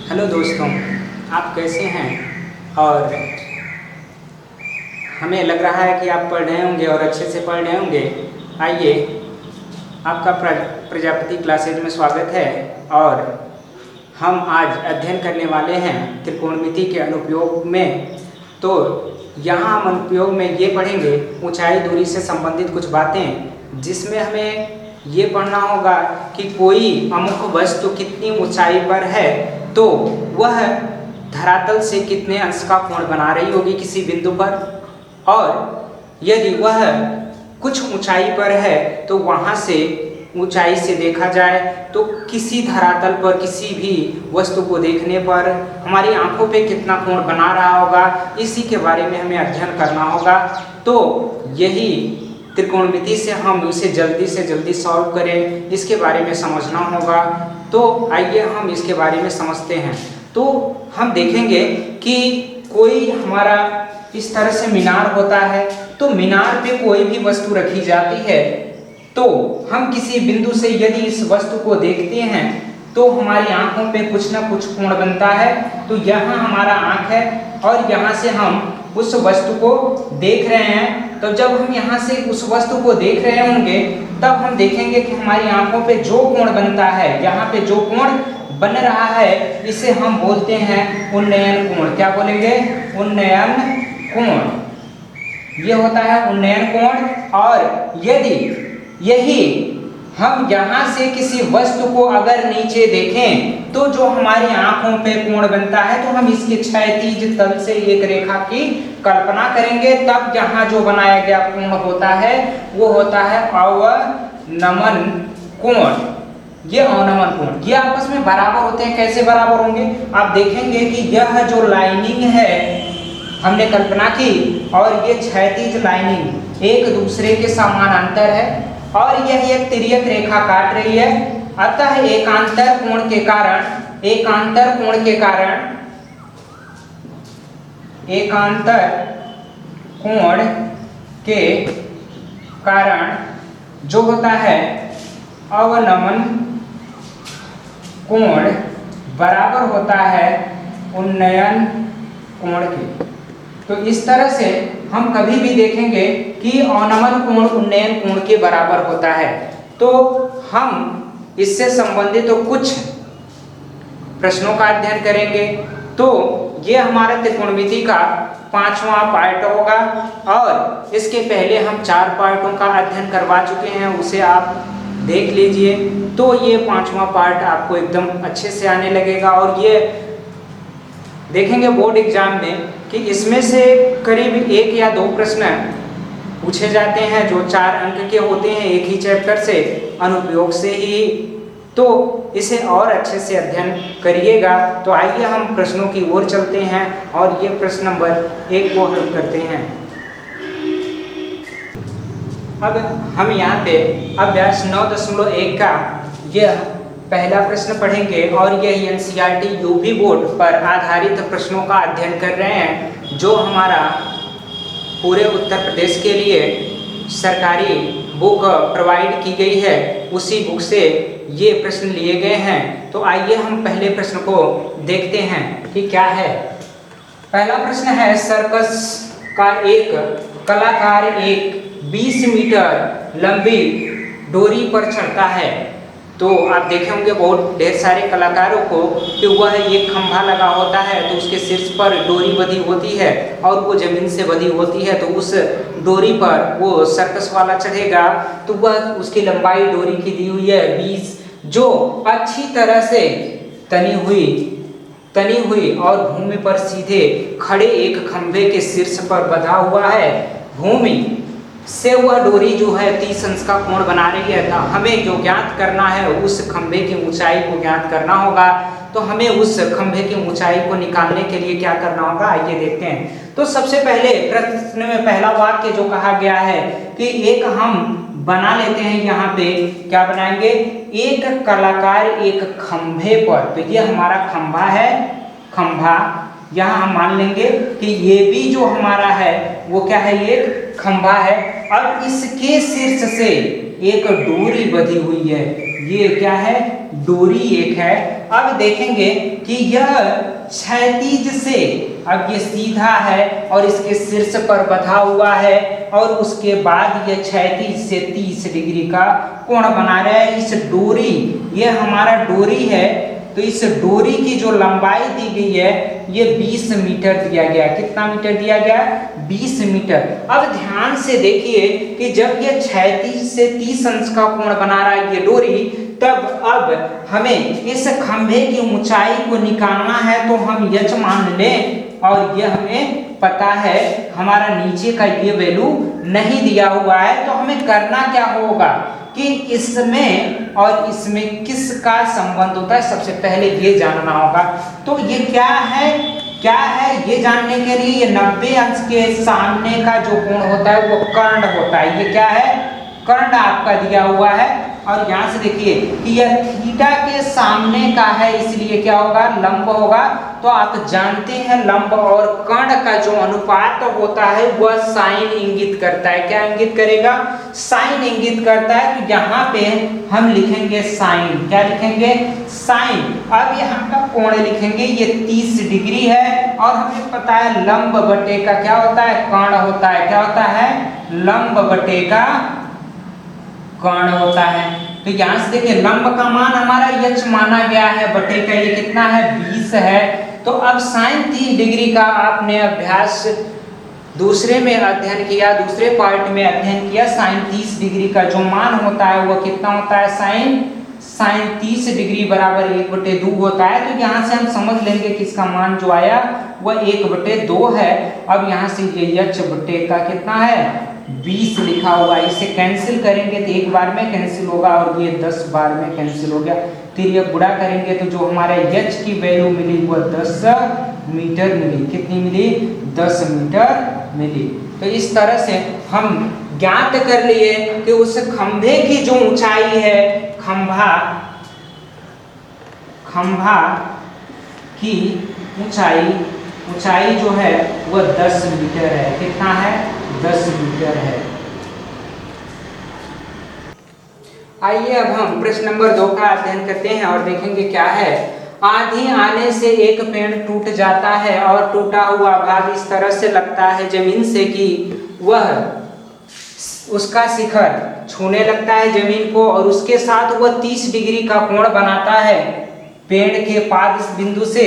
Hello दोस्तों, आप कैसे हैं? और हमें लग रहा है कि आप पढ़ रहे होंगे और अच्छे से पढ़ रहे होंगे। आइए, आपका प्रजापति क्लासेज में स्वागत है। और हम आज अध्ययन करने वाले हैं त्रिकोणमिति के अनुप्रयोग में। तो यहाँ हम अनुप्रयोग में ये पढ़ेंगे ऊंचाई दूरी से संबंधित कुछ बातें, जिसमें हमें ये पढ़ना होगा कि कोई अमुक वस्तु कितनी ऊंचाई पर है तो वह धरातल से कितने अंश का कोण बना रही होगी किसी बिंदु पर, और यदि वह कुछ ऊंचाई पर है तो वहाँ से ऊंचाई से देखा जाए तो किसी धरातल पर किसी भी वस्तु को देखने पर हमारी आंखों पे कितना कोण बना रहा होगा, इसी के बारे में हमें अध्ययन करना होगा। तो यही त्रिकोणमिति से हम उसे जल्दी से जल्दी सॉल्व करें, इसके बारे में समझना होगा। तो आइए हम इसके बारे में समझते हैं। तो हम देखेंगे कि कोई हमारा इस तरह से मीनार होता है, तो मीनार पे कोई भी वस्तु रखी जाती है तो हम किसी बिंदु से यदि इस वस्तु को देखते हैं तो हमारी आंखों पे कुछ ना कुछ कोण बनता है। तो यहाँ हमारा आंख है और यहाँ से हम उस वस्तु को देख रहे हैं। तो जब हम यहाँ से उस वस्तु को देख रहे होंगे तब हम देखेंगे कि हमारी आंखों पे जो कोण बनता है, यहाँ पे जो कोण बन रहा है, इसे हम बोलते हैं उन्नयन कोण। क्या बोलेंगे? उन्नयन कोण। ये होता है उन्नयन कोण। और यदि यही हम यहाँ से किसी वस्तु को अगर नीचे देखें तो जो हमारी आंखों पे कोण बनता है, तो हम इसके क्षैतिज तल से एक रेखा की कल्पना करेंगे। तब यहाँ जो बनाया गया कोण होता है वो होता है अवनमन कोण। ये अवनमन कोण, ये आपस में बराबर होते हैं। कैसे बराबर होंगे? आप देखेंगे कि यह जो लाइनिंग है हमने कल्पना की और ये क्षैतिज लाइनिंग एक दूसरे के समानांतर है और यह एक तिर्यक रेखा काट रही है। अतः एकांतर कोण के कारण जो होता है अवनमन कोण बराबर होता है उन्नयन कोण के। तो इस तरह से हम कभी भी देखेंगे कि अवनमन कोण उन्नयन कोण के बराबर होता है। तो हम इससे संबंधित तो कुछ प्रश्नों का अध्ययन करेंगे। तो ये हमारा त्रिकोणमिति का 5वां पार्ट होगा और इसके पहले हम 4 पार्टों का अध्ययन करवा चुके हैं, उसे आप देख लीजिए। तो ये 5वां पार्ट आपको एकदम अच्छे से आने लगेगा। और ये देखेंगे बोर्ड एग्जाम में कि इसमें से करीब 1 या 2 प्रश्न पूछे जाते हैं जो 4 अंक के होते हैं एक ही चैप्टर से, अनुप्रयोग से ही। तो इसे और अच्छे से अध्ययन करिएगा। तो आइए हम प्रश्नों की ओर चलते हैं और ये प्रश्न नंबर 1 को हल करते हैं। अब हम यहाँ पे अभ्यास 9.1 का यह पहला प्रश्न पढ़ेंगे और यह एनसीईआरटी यूपी बोर्ड पर आधारित प्रश्नों का अध्ययन कर रहे हैं, जो हमारा पूरे उत्तर प्रदेश के लिए सरकारी बुक प्रोवाइड की गई है, उसी बुक से ये प्रश्न लिए गए हैं। तो आइए हम पहले प्रश्न को देखते हैं कि क्या है। पहला प्रश्न है, सर्कस का एक कलाकार एक 20 मीटर लंबी डोरी पर चढ़ता है। तो आप देखे होंगे बहुत ढेर सारे कलाकारों को कि वह एक खंभा लगा होता है, तो उसके शीर्ष पर डोरी बंधी होती है और वो जमीन से बंधी होती है। तो उस डोरी पर वो सर्कस वाला चढ़ेगा तो वह उसकी लंबाई डोरी की दी हुई है 20, जो अच्छी तरह से तनी हुई और भूमि पर सीधे खड़े एक खंभे के शीर्ष पर बंधा हुआ है। भूमि से वह डोरी जो है 30 अंश का कोण बना रही है। तो हमें जो ज्ञात करना है उस खंभे की ऊंचाई को ज्ञात करना होगा। तो हमें उस खंभे की ऊंचाई को निकालने के लिए क्या करना होगा, आइए देखते हैं। तो सबसे पहले प्रश्न में पहला वाक्य जो कहा गया है कि एक हम बना लेते हैं, यहाँ पे क्या बनाएंगे, एक कलाकार एक खंभे पर। तो ये हमारा खंभा है, खंभा यहाँ हम मान लेंगे कि ये भी जो हमारा है वो क्या है, ये खंभा है। अब इसके शीर्ष से एक डोरी बंधी हुई है, ये क्या है, डोरी एक है। अब देखेंगे कि यह क्षैतिज से, अब ये सीधा है और इसके शीर्ष पर बंधा हुआ है और उसके बाद ये क्षैतिज से 30 डिग्री का कोण बना रहा है। इस डोरी, ये हमारा डोरी है, तो इस डोरी की जो लंबाई दी गई है ये 20 मीटर दिया गया। कितना मीटर दिया गया, 20 मीटर। अब ध्यान से देखिए कि जब ये क्षैतिज से 30 अंश का कोण बना रहा है ये डोरी, तब अब हमें इस खंभे की ऊंचाई को निकालना है, तो हम यच मान लें और ये हमें पता है, हमारा नीचे का ये वैल्यू नहीं दिया हुआ है। तो हमें करना क्या होगा कि इसमें और इसमें किसका संबंध होता है, सबसे पहले ये जानना होगा। तो ये क्या है ये जानने के लिए ये 90 अंश के सामने का जो कोण होता है वो कर्ण होता है। ये क्या है, कर्ण आपका दिया हुआ है। और यहाँ से देखिए कि यह थीटा के सामने का है, इसलिए क्या होगा, लंब होगा। तो आप जानते हैं लंब और कर्ण का जो अनुपात होता है वह साइन इंगित करता है। क्या इंगित करेगा, साइन इंगित करता है। तो यहाँ पे हम लिखेंगे साइन, क्या लिखेंगे, साइन। अब यहाँ का कोण लिखेंगे, ये 30 डिग्री है और हमें पता है लंब बटे का क्या होता है, कर्ण होता है। क्या होता है, लंब बटे का कर्ण होता है। तो यहाँ से देखिए लंब का मान हमारा यच माना गया है, बटे का ये कितना है, 20 है। तो अब साइन 30 डिग्री का आपने अभ्यास दूसरे में अध्ययन किया, दूसरे पार्ट में अध्ययन किया। साइन 30 डिग्री का जो मान होता है वो कितना होता है, साइन 30 डिग्री बराबर 1/2 होता है। तो यहाँ से हम समझ लेंगे कि इसका मान जो आया वह 1/2 है। अब यहाँ से ये यच बटे का कितना है, 20 लिखा हुआ है। इसे कैंसिल करेंगे तो एक बार में कैंसिल होगा और ये 10 बार में कैंसिल हो गया। फिर ये गुणा करेंगे तो जो हमारे यच की वैल्यू मिली वह 10 मीटर मिली। कितनी मिली, 10 मीटर मिली। तो इस तरह से हम ज्ञात कर लिए कि उस खंभे की जो ऊंचाई है, खंभा की ऊंचाई जो है वह 10 मीटर है। कितना है, 10 मीटर है। आइए अब हम प्रश्न नंबर 2 का अध्ययन करते हैं और देखेंगे क्या है। आंधी आने से एक पेड़ टूट जाता है और टूटा हुआ भाग इस तरह से लगता है जमीन से कि वह उसका शिखर छूने लगता है जमीन को और उसके साथ वह 30 डिग्री का कोण बनाता है। पेड़ के पाद बिंदु से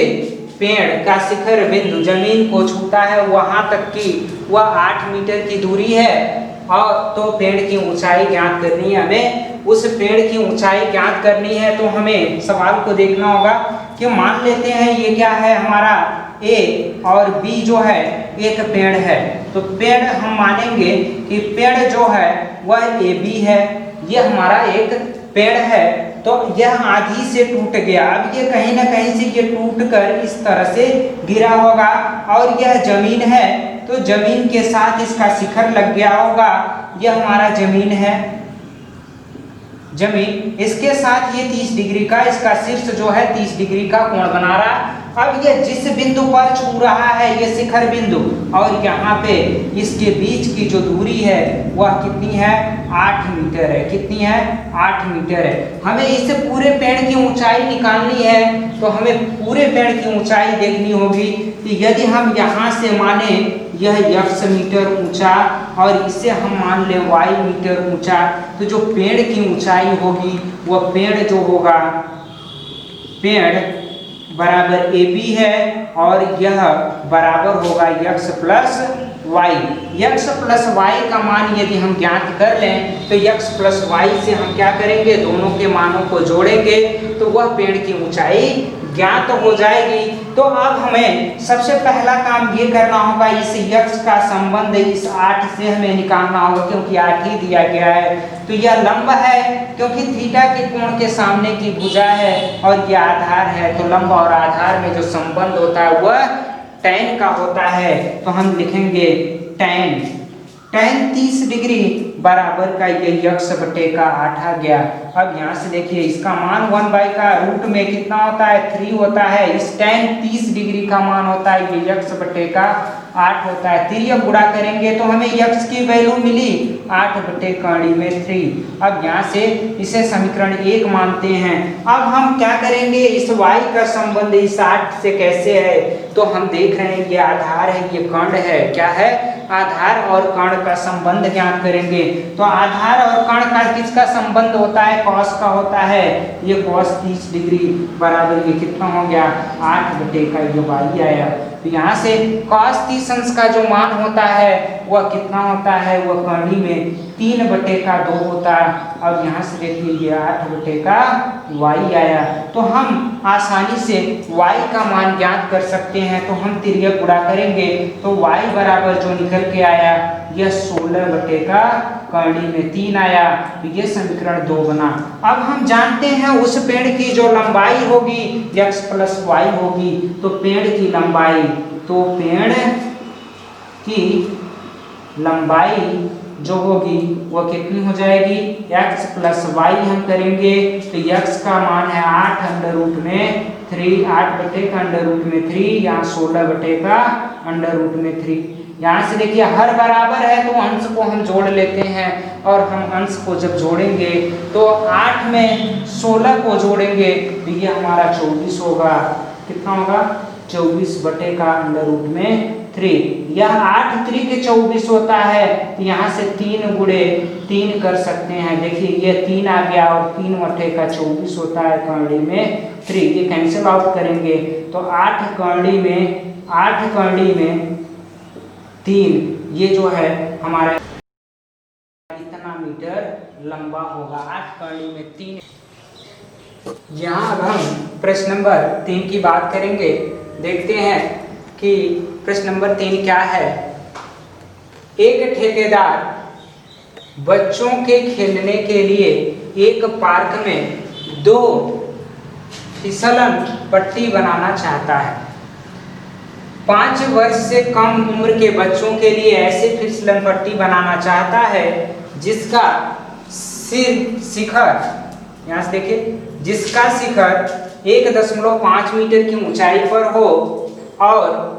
पेड़ का शिखर बिंदु जमीन को छूता है, वहां तक कि वह 8 मीटर की दूरी है। और तो पेड़ की ऊंचाई ज्ञात करनी है हमें। उस पेड़ की ऊंचाई ज्ञात करनी है तो हमें सवाल को देखना होगा कि मान लेते हैं ये क्या है, हमारा ए और बी जो है एक पेड़ है। तो पेड़ हम मानेंगे कि पेड़ जो है वह ए बी है, ये हमारा एक पेड़ है। तो यह आंधी से टूट गया। अब ये कहीं ना कहीं से ये टूट कर इस तरह से गिरा होगा और यह जमीन है, तो जमीन के साथ इसका शिखर लग गया होगा। यह हमारा जमीन है, जमीन इसके साथ ये 30 डिग्री का, इसका शीर्ष जो है 30 डिग्री का कोण बना रहा। अब ये जिस बिंदु पर छू रहा है ये शिखर बिंदु और यहाँ पे इसके बीच की जो दूरी है वह कितनी है, 8 मीटर है। कितनी है, 8 मीटर है। हमें इस पूरे पेड़ की ऊंचाई निकालनी है तो हमें पूरे पेड़ की ऊंचाई देखनी होगी। तो यदि हम यहाँ से माने यह x मीटर ऊंचा और इसे हम मान ले y मीटर ऊंचा, तो जो पेड़ की ऊंचाई होगी वह पेड़ जो होगा, पेड़ बराबर ए बी है और यह बराबर होगा x plus y. x plus y का मान यदि हम ज्ञात कर लें तो x प्लस वाई से हम क्या करेंगे, दोनों के मानों को जोड़ेंगे तो वह पेड़ की ऊंचाई ज्ञात हो जाएगी। तो अब हमें सबसे पहला काम ये करना होगा, इस x का संबंध इस 8 से हमें निकालना होगा क्योंकि 8 ही दिया गया है। तो यह लंब है क्योंकि थीटा के कोण के सामने की भुजा है और यह आधार है। तो लंब और आधार में जो संबंध होता है वह tan का होता है। तो हम लिखेंगे tan 30 डिग्री बराबर का ये x बटे का 8 आ गया। अब यहाँ से देखिए इसका मान 1 का रूट में कितना होता है, 3 होता है। इस tan 30 डिग्री का मान होता है ये x बटे का 8 होता है। तिर्यक गुणा करेंगे तो हमें x की वैल्यू मिली 8/3। अब यहाँ से इसे समीकरण 1 मानते हैं। अब हम क्या करेंगे, इस y का संबंध इस 8 से कैसे है, तो हम देख रहे हैं ये आधार है, ये कर्ण है। क्या है, आधार और कर्ण का संबंध ज्ञात करेंगे। तो आधार और कर्ण का किसका संबंध होता है, कॉस का होता है। ये कॉस 30 डिग्री बराबर ये कितना हो गया 8/का ये y आया। तो यहाँ से cos 30 अंश का जो मान होता है वह कितना होता है, वह कर्ण में 3/2 होता है। अब यहाँ से देखिए ये 8/का y आया। तो हम आसानी से y का मान ज्ञात कर सकते हैं। तो हम तिर्यक गुणा करेंगे तो y बराबर जो निकल के आया यह 16/का कर्ण में 3 आया। तो ये समीकरण 2 बना। अब हम जानते हैं उस पेड़ की जो लंबाई होगी x + y होगी। तो पेड़ की लंबाई, तो पेड़ की लंबाई जो होगी वह कितनी हो जाएगी, x + y हम करेंगे तो x का मान है 8√3, 8/3, यहाँ 16/का √3। यहाँ से देखिए हर बराबर है तो अंश को हम जोड़ लेते हैं, और हम अंश को जब जोड़ेंगे तो 8 में 16 को जोड़ेंगे तो ये हमारा 24 होगा। कितना होगा, 24/का √3। यह 8 3 के 24 होता है। तो यहाँ से 3 × 3 कर सकते हैं। देखिए ये 3 आ गया और 3/का 24 होता है कर्ण में 3। ये कैंसिल आउट करेंगे तो 8 कर्ण में 3, ये जो है हमारा इतना मीटर लंबा होगा। 8 कर्ण में 3। यहाँ अब हम प्रश्न नंबर 3 की बात करेंगे। देखते हैं कि प्रश्न नंबर 3 क्या है। एक ठेकेदार बच्चों के खेलने के लिए एक पार्क में 2 फिसलन पट्टी बनाना चाहता है। 5 वर्ष से कम उम्र के बच्चों के लिए ऐसे फिसलन पट्टी बनाना चाहता है जिसका शिखर, यहाँ से देखिए, जिसका शिखर 1.5 मीटर की ऊंचाई पर हो और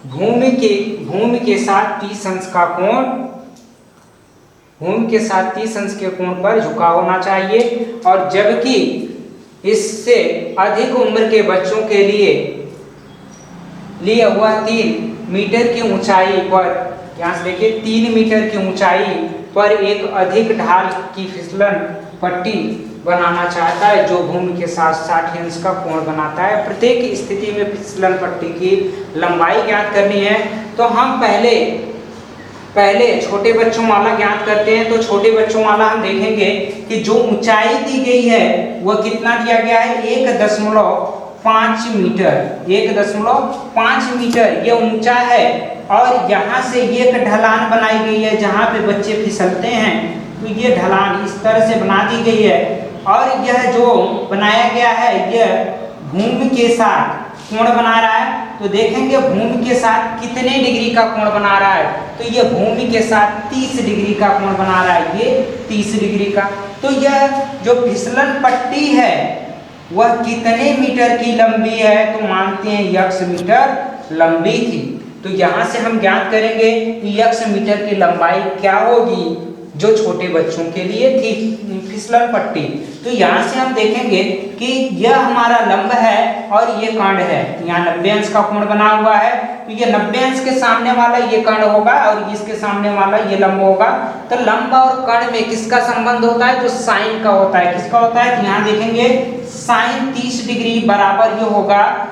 भूमि के साथ 30 अंश का कोण, भूमि के साथ 30 अंश के कोण पर झुका होना चाहिए, और जबकि इससे अधिक उम्र के बच्चों के लिए हुआ 3 मीटर की ऊंचाई पर, यहाँ से देखिए 3 मीटर की ऊंचाई पर एक अधिक ढाल की फिसलन पट्टी बनाना चाहता है जो भूमि के साथ 60 अंश का कोण बनाता है। प्रत्येक स्थिति में फिसलन पट्टी की लंबाई ज्ञात करनी है। तो हम पहले छोटे बच्चों वाला ज्ञात करते हैं। तो छोटे बच्चों वाला हम देखेंगे कि जो ऊंचाई दी गई है वह कितना दिया गया है, 1.5 मीटर। 1.5 मीटर ये ऊंचा है, और यहाँ से ये एक ढलान बनाई गई है जहाँ पे बच्चे फिसलते हैं। तो ये ढलान इस तरह से बना दी गई है, और यह जो बनाया गया है यह भूमि के साथ कोण बना रहा है। तो देखेंगे भूमि के साथ कितने डिग्री का कोण बना रहा है, तो ये भूमि के साथ 30 डिग्री का कोण बना रहा है, ये 30 डिग्री का। तो यह जो फिसलन पट्टी है वह कितने मीटर की लंबी है, तो मानते हैं x मीटर लंबी थी। तो यहाँ से हम ज्ञात करेंगे कि x मीटर की लंबाई क्या होगी जो छोटे बच्चों के लिए थी फिसलन पट्टी। तो यहाँ से हम देखेंगे कि यह हमारा लंब है और ये कर्ण है। यहाँ 90 अंश का कोण बना हुआ है, तो ये 90 अंश के सामने वाला ये कर्ण होगा और इसके सामने वाला ये लंब होगा। तो लंब और कर्ण में किसका संबंध होता है, जो साइन का होता है। किसका होता है, तो यहाँ देखेंगे साइन 30 डिग्री बराबर ये होगा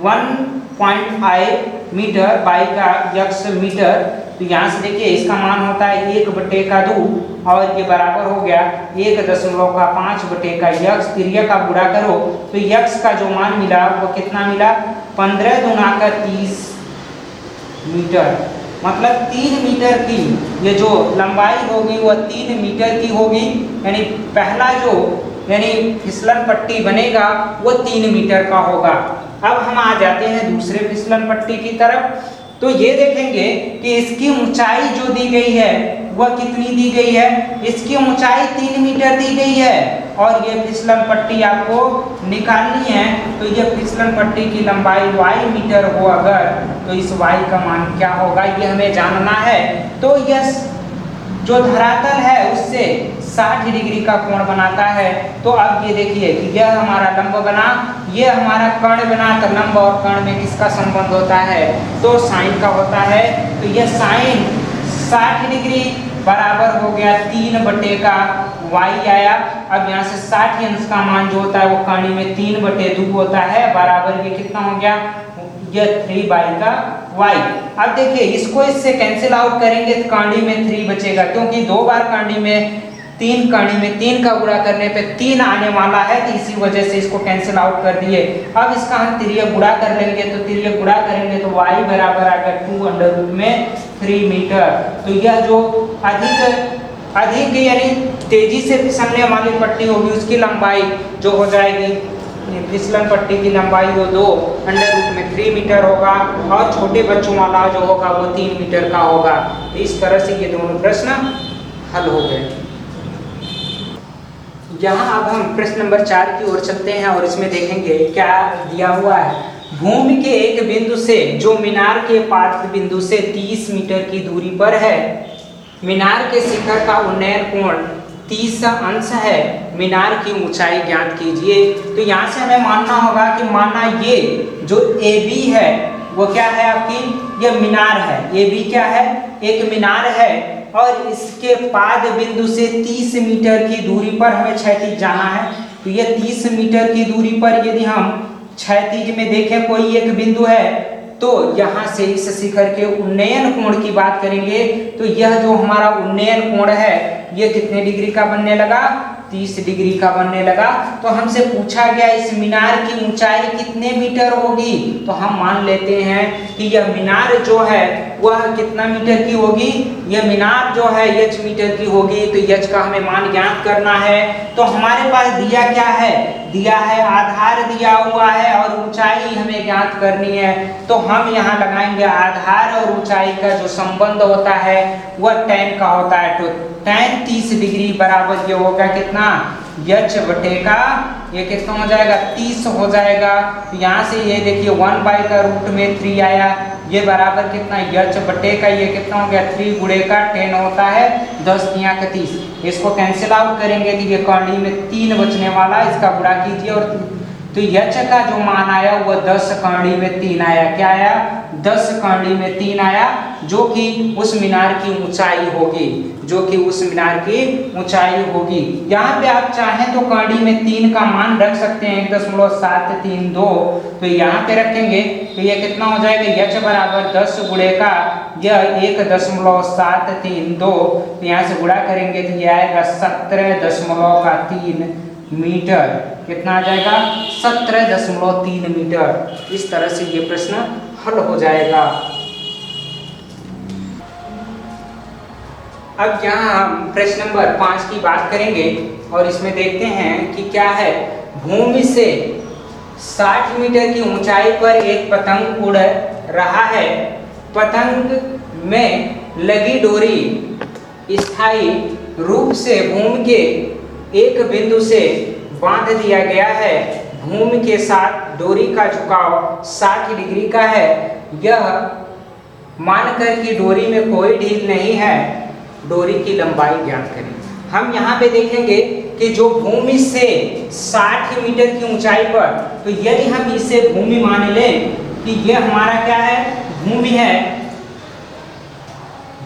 1.5 मीटर बाई का x मीटर। तो यहाँ से देखिए इसका मान होता है 1/2 और ये बराबर हो गया 1.5 का x। तिर्यक का गुणा करो तो x का जो मान मिला वो कितना मिला, 15 दूना का 30 मीटर। मतलब 3 मीटर की ये जो लंबाई होगी वह 3 मीटर की होगी। यानी पहला जो फिसलन पट्टी बनेगा वो 3 मीटर का होगा। अब हम आ जाते हैं दूसरे फिसलन पट्टी की तरफ। तो ये देखेंगे कि इसकी ऊंचाई जो दी गई है वह कितनी दी गई है, इसकी ऊंचाई 3 मीटर दी गई है और ये फिसलन पट्टी आपको निकालनी है। तो ये फिसलन पट्टी की लंबाई y मीटर हो अगर, तो इस y का मान क्या होगा ये हमें जानना है। तो यह जो धरातल है उससे 60 डिग्री का कोण बनाता है। तो अब ये देखिए कि यह हमारा लंब बना, ये हमारा कर्ण बना, तो लंब और कर्ण में किसका संबंध होता है, तो साइन का होता है। तो यह साइन 60 डिग्री बराबर हो गया 3/y आया। अब यहाँ से 60 अंश का मान जो होता है वो कर्ण में 3/2 होता है, बराबर ये कितना हो गया, यह 3 का y। अब देखिए इसको इससे कैंसिल आउट करेंगे तो कर्ण में 3 बचेगा, क्योंकि 2 बार कर्ण में 3 का गुणा करने पे 3 आने वाला है, तो इसी वजह से इसको कैंसिल आउट कर दिए। अब इसका हम तिर्यक गुणा कर लेंगे, तो तिर्यक गुणा करेंगे तो y बराबर आ गया 2√3 मीटर। तो यह जो अधिक यानी तेजी से फिसलने वाली पट्टी होगी उसकी लंबाई जो हो जाएगी, फिसलन पट्टी की लंबाई वो 2√3 मीटर होगा और छोटे बच्चों वाला जो होगा वो 3 मीटर का होगा। इस तरह से ये दोनों प्रश्न हल हो गए। यहाँ अब हम प्रश्न नंबर 4 की ओर चलते हैं और इसमें देखेंगे क्या दिया हुआ है। भूमि के एक बिंदु से जो मीनार के पाद बिंदु से 30 मीटर की दूरी पर है, मीनार के शिखर का उन्नयन कोण 30 अंश है, मीनार की ऊंचाई ज्ञात कीजिए। तो यहाँ से हमें मानना होगा कि माना ये जो AB है वो क्या है आपकी, यह मीनार है। AB क्या है, एक मीनार है और इसके पाद बिंदु से 30 मीटर की दूरी पर हमें क्षैतिज जाना है। तो ये 30 मीटर की दूरी पर यदि हम क्षैतिज में देखें कोई एक बिंदु है, तो यहाँ से इस शिखर के उन्नयन कोण की बात करेंगे। तो यह जो हमारा उन्नयन कोण है ये कितने डिग्री का बनने लगा, 30 डिग्री का बनने लगा। तो हमसे पूछा गया इस मीनार की ऊंचाई कितने मीटर होगी, तो हम मान लेते हैं कि यह मीनार जो है वह कितना मीटर की होगी, यह मीनार जो है h मीटर की होगी। तो h का हमें मान ज्ञात करना है। तो हमारे पास दिया क्या है, दिया है आधार दिया हुआ है और ऊंचाई हमें ज्ञात करनी है। तो हम यहाँ लगाएंगे आधार और ऊंचाई का जो संबंध होता है वह tan का होता है। तो tan 30 डिग्री बराबर ये होगा कितना, h बटे का ये कितना हो जाएगा, 30 हो जाएगा। तो यहाँ से ये देखिए 1 का रूट में 3 आया, ये बराबर कितना, h बटे का ये कितना हो गया, 3 गुणे का 10 होता है, 10 तिया का 30। इसको कैंसिल आउट करेंगे तो ये कर्ण में 3 बचने वाला, इसका गुणा कीजिए और तो h का जो मान आया वह 10 कर्ण में 3 आया। क्या आया, 10 कर्ण में 3 आया, जो कि उस मीनार की ऊंचाई होगी, जो कि उस मीनार की ऊंचाई होगी। यहाँ पे आप चाहें तो कर्ण में 3 का मान रख सकते हैं, 1.732। तो यहाँ पे रखेंगे तो ये कितना हो जाएगा, h बराबर 10 गुणे का यह 1.732। तो यहाँ से गुणा करेंगे तो ये आएगा 17.3 मीटर। कितना आ जाएगा, 17.3 मीटर। इस तरह से ये प्रश्न हल हो जाएगा। अब यहाँ हम प्रश्न नंबर 5 की बात करेंगे और इसमें देखते हैं कि क्या है। भूमि से 60 मीटर की ऊंचाई पर एक पतंग उड़ रहा है। पतंग में लगी डोरी स्थायी रूप से भूमि के एक बिंदु से बांध दिया गया है। भूमि के साथ डोरी का झुकाव 60 डिग्री का है। यह मानकर कि डोरी में कोई ढील नहीं है, डोरी की लंबाई ज्ञात करें। हम यहाँ पे देखेंगे कि जो भूमि से 60 मीटर की ऊंचाई पर, तो यदि हम इसे भूमि मान लें कि ये हमारा क्या है, भूमि है,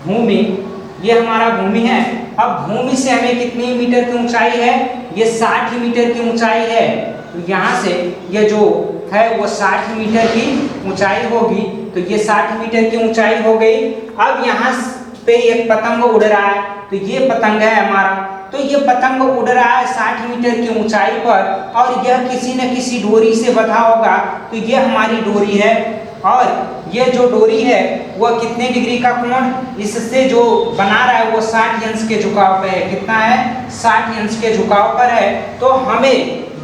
भूमि, ये हमारा भूमि है। अब भूमि से हमें कितनी मीटर की ऊंचाई है, ये 60 मीटर की ऊंचाई है। तो यहाँ से ये जो है वो 60 मीटर की ऊंचाई होगी। तो ये 60 मीटर की ऊंचाई हो गई। अब यहाँ पे एक पतंग उड़ रहा है, तो ये पतंग है हमारा। तो ये पतंग उड़ रहा है 60 मीटर की ऊंचाई पर और यह किसी न किसी डोरी से बंधा होगा। तो ये हमारी डोरी है और ये जो डोरी है वह कितने डिग्री का कोण इससे जो बना रहा है वो 60 अंश के झुकाव पे है। कितना है, 60 अंश के झुकाव पर है। तो हमें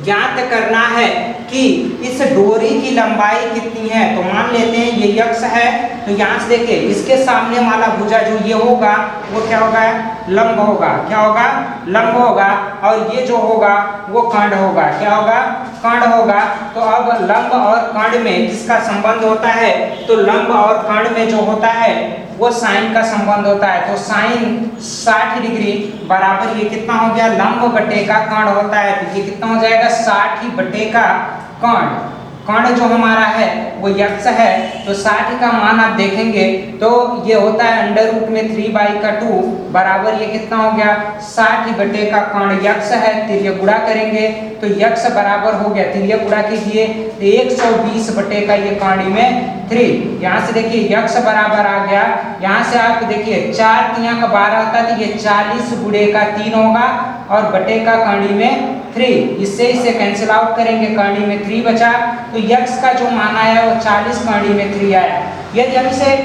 ज्ञात करना है कि इस डोरी की लंबाई कितनी है। तो मान लेते हैं ये यक्ष है, तो यहाँ से देखिए इसके सामने वाला भुजा जो ये होगा वो क्या होगा, लंब होगा। क्या होगा, लंब होगा। और ये जो होगा वो कर्ण होगा। क्या होगा, कर्ण होगा। तो अब लंब और कर्ण में किसका संबंध होता है, तो लंब और कर्ण में जो होता है वो साइन का संबंध होता है। तो साइन 60 डिग्री बराबर ये कितना हो गया, लंब बटे का कर्ण होता है। तो ये कितना हो जाएगा, 60 बटे का कर्ण। कर्ण जो हमारा है वो यक्ष है, तो 60 का मान आप देखेंगे तो ये होता है अंडर रूट में 3/2 बराबर ये कितना हो गया, 60 बटे का कर्ण यक्ष है। तिर्य गुणा करेंगे तो यक्ष बराबर हो गया, तिर्य गुणा कीजिए तो 120 बटे का ये कर्ण में 3। यहाँ से देखिए यक्ष बराबर आ गया। यहाँ से आप देखिए 4 3 का 12 होता है, तो ये 40 गुणे का 3 होगा और बटे का कर्ण में 3। इससे इसे कैंसिल आउट करेंगे, कर्ण में 3 बचा। तो यक्ष का जो मान आया वो 40, कर्ण में 3 आया। यदि हम इसे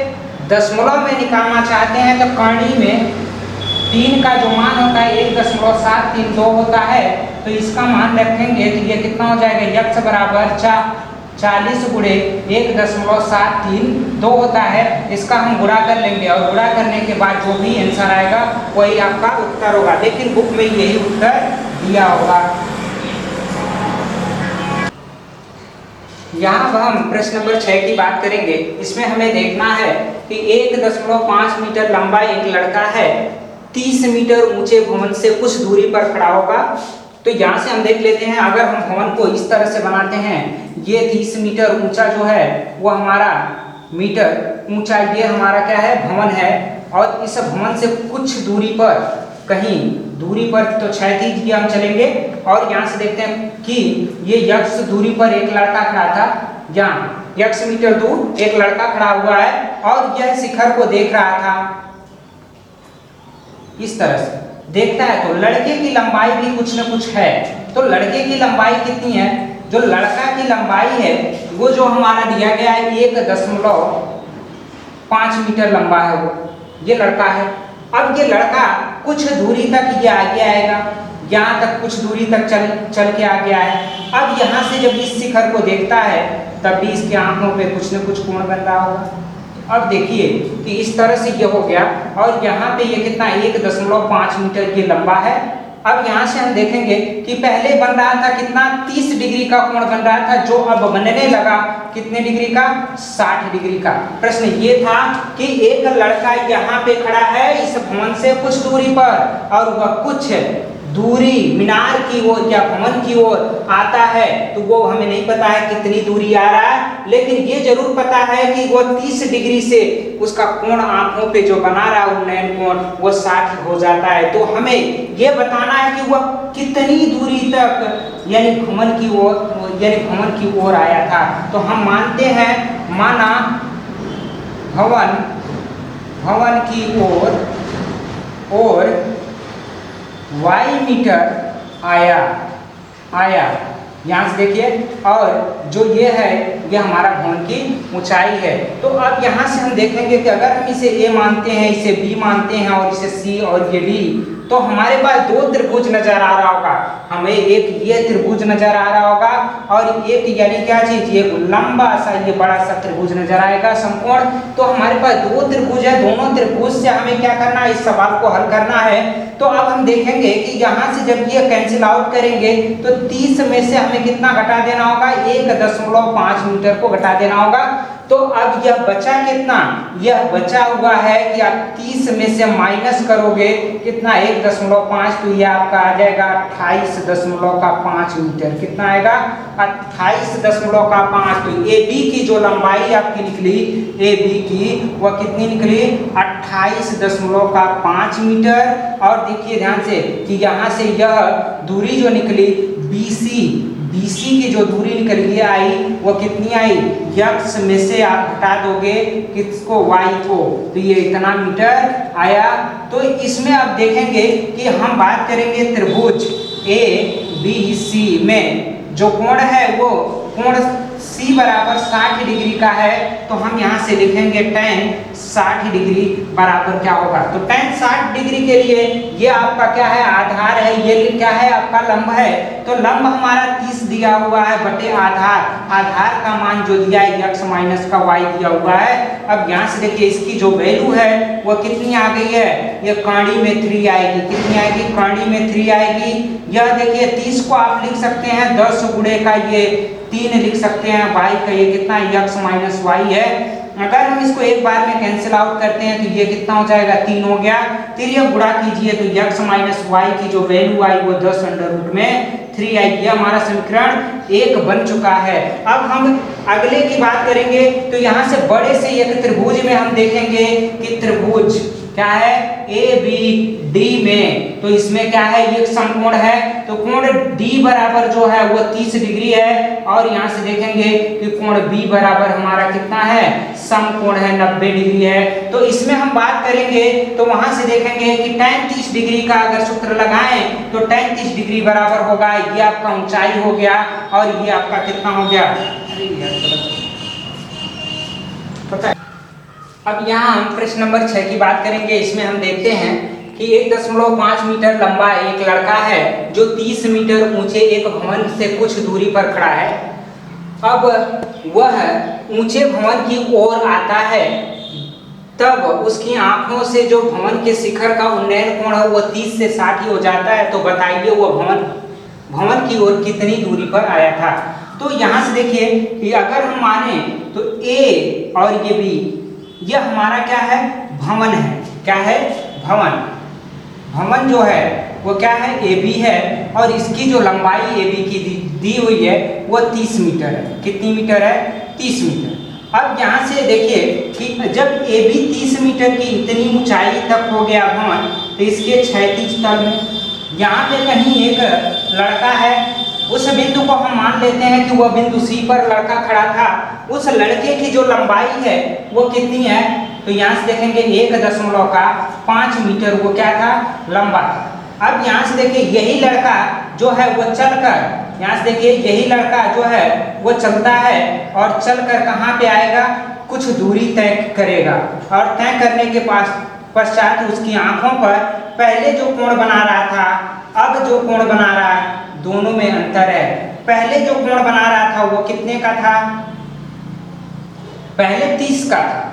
दशमलव में निकालना चाहते हैं तो कर्ण में 3 का जो मान होता है 1.732 होता है, तो इसका मान रखेंगे तो ये कितना हो जाएगा, यक्ष बराबर 40 गुणे 1.732 होता है। इसका हम गुणा कर लेंगे और गुणा करने के बाद जो भी आंसर आएगा वही आपका उत्तर होगा, लेकिन बुक में यही उत्तर दिया होगा। यहाँ अब हम प्रश्न नंबर 6 की बात करेंगे। इसमें हमें देखना है कि 1.5 मीटर लंबा एक लड़का है, 30 मीटर ऊंचे भवन से कुछ दूरी पर खड़ा होगा। तो यहाँ से हम देख लेते हैं, अगर हम भवन को इस तरह से बनाते हैं, ये 30 मीटर ऊंचा जो है वो हमारा मीटर ऊंचा ये हमारा क्या है, भवन है। और इस भवन से कुछ दूरी पर, कहीं दूरी पर तो क्षैतिज हम चलेंगे और यहाँ से देखते हैं कि ये यक्ष दूरी पर एक लड़का खड़ा था। यहाँ यक्ष मीटर दूर एक लड़का खड़ा हुआ है और यह शिखर को देख रहा था, इस तरह से देखता है। तो लड़के की लंबाई भी कुछ न कुछ है। तो लड़के की लंबाई कितनी है, जो लड़का की लंबाई है वो जो हमारा दिया गया है 1.5 मीटर लंबा है, वो ये लड़का है। अब ये लड़का कुछ दूरी तक ये आगे आएगा, यहाँ तक कुछ दूरी तक चल के आ गया है। अब यहाँ से जब इस शिखर को देखता है तब भी इसके आंखों पे कुछ न कुछ कोण बन रहा होगा। अब देखिए कि इस तरह से ये हो गया और यहाँ पे ये कितना 1.5 मीटर ये लंबा है। अब यहाँ से हम देखेंगे कि पहले बन रहा था कितना, 30 डिग्री का कोण बन रहा था, जो अब बनने लगा कितने डिग्री का, 60 डिग्री का। प्रश्न ये था कि एक लड़का यहाँ पे खड़ा है इस भवन से कुछ दूरी पर और वह कुछ दूरी मीनार की ओर या भवन की ओर आता है, तो वो हमें नहीं पता है कितनी दूरी आ रहा है, लेकिन ये जरूर पता है कि वो 30 डिग्री से उसका कोण आंखों पे जो बना रहा है उन्नयन कोण वो 60 हो जाता है। तो हमें ये बताना है कि वह कितनी दूरी तक यानी भवन की ओर आया था। तो हम मानते हैं, माना भवन की ओर y मीटर आया यहाँ से देखिए, और जो ये है ये हमारा भवन की ऊंचाई है। तो अब यहाँ से हम देखेंगे कि अगर हम इसे a मानते हैं, इसे b मानते हैं और इसे c और ये d, तो हमारे पास 2 त्रिभुज नजर आ रहा होगा। हमें एक ये त्रिभुज नजर आ रहा होगा और एक यानी क्या चीज, ये लंबा सा ये बड़ा सा त्रिभुज नजर आएगा समकोण। तो हमारे पास 2 त्रिभुज है, दोनों त्रिभुज से हमें क्या करना है, इस सवाल को हल करना है। तो अब हम देखेंगे कि यहाँ से जब ये कैंसिल आउट करेंगे तो 30 में से हमें कितना घटा देना होगा, 1.5 मीटर को घटा देना होगा। तो अब यह बचा कितना, यह बचा हुआ है कि आप 30 में से माइनस करोगे कितना, 1.5, तो यह आपका आ जाएगा 28.5 मीटर। कितना आएगा, 28.5। तो ए बी की जो लंबाई आपकी निकली, ए बी की वह कितनी निकली, 28.5 मीटर। और देखिए ध्यान से कि यहाँ से यह दूरी जो निकली BC की जो दूरी निकल के आई वो कितनी आई, यक्ष में से आप हटा दोगे किसको, y को, तो ये इतना मीटर आया। तो इसमें आप देखेंगे कि हम बात करेंगे त्रिभुज ABC में जो कोण है वो कोण C बराबर 60 डिग्री का है तो हम यहाँ से लिखेंगे tan 60 डिग्री बराबर क्या होगा। तो tan 60 डिग्री के लिए ये आपका क्या है, आधार है, ये क्या है आपका लंब है। तो लंब हमारा 30 दिया हुआ है बटे आधार, आधार का मान जो दिया है x माइनस का y दिया हुआ है। अब यहाँ से देखिए इसकी जो वैल्यू है वो कितनी आ गई है, ये कांडी में 3 आएगी। कितनी आएगी, कांडी में 3 आएगी। यह देखिए 30 को आप लिख सकते हैं 10 गुणे का ये 3 लिख सकते हैं, y का ये कितना x माइनस y है। अगर हम इसको एक बार में कैंसिल आउट करते हैं तो ये कितना हो जाएगा, 3 हो गया। फिर ये गुणा कीजिए तो x माइनस y की जो वैल्यू आई वो 10 अंडर रूट में 3 आएगी। हमारा समीकरण 1 बन चुका है। अब हम अगले की बात करेंगे तो यहाँ से बड़े से एक त्रिभुज में हम देखेंगे कि त्रिभुज क्या है ABD में, तो इसमें क्या है ये समकोण है। तो कोण D बराबर जो है वो 30 डिग्री है और यहाँ से देखेंगे कि कोण B बराबर हमारा कितना है, समकोण है 90 डिग्री है। तो इसमें हम बात करेंगे तो वहां से देखेंगे कि tan 30 डिग्री का अगर सूत्र लगाएं तो tan 30 डिग्री बराबर होगा, ये आपका ऊंचाई हो गया और ये आपका कितना हो गया, पता है। अब यहाँ हम प्रश्न नंबर 6 की बात करेंगे। इसमें हम देखते हैं कि 1.5 मीटर लंबा एक लड़का है जो 30 मीटर ऊंचे एक भवन से कुछ दूरी पर खड़ा है। अब वह ऊंचे भवन की ओर आता है, तब उसकी आंखों से जो भवन के शिखर का उन्नयन कोण है वो 30 से 60 हो जाता है। तो बताइए वो भवन की ओर कितनी दूरी पर आया था। तो यहाँ से देखिए कि अगर हम माने तो A और ये B, यह हमारा क्या है, भवन है। क्या है, भवन। भवन जो है वो क्या है, AB है और इसकी जो लंबाई AB की दी हुई है वो 30 मीटर है। कितनी मीटर है, 30 मीटर। अब यहाँ से देखिए कि जब AB 30 मीटर की इतनी ऊंचाई तक हो गया भवन, तो इसके क्षैतिज तल में यहाँ पे कहीं एक लड़का है। उस बिंदु को हम मान लेते हैं कि वह बिंदु C पर लड़का खड़ा था। उस लड़के की जो लंबाई है वो कितनी है, तो यहाँ से देखेंगे 1.5 मीटर वो क्या था, लंबा। अब यहाँ से देखिए यही लड़का जो है वो चलकर, यहाँ से देखिए यही लड़का जो है वो चलता है और चलकर कहाँ पे आएगा, कुछ दूरी तय करेगा और तय करने के पश्चात उसकी आंखों पर पहले जो कोण बना रहा था, अब जो कोण बना रहा है, दोनों में अंतर है। पहले जो कोण बना रहा था वो कितने का था, पहले 30 का था,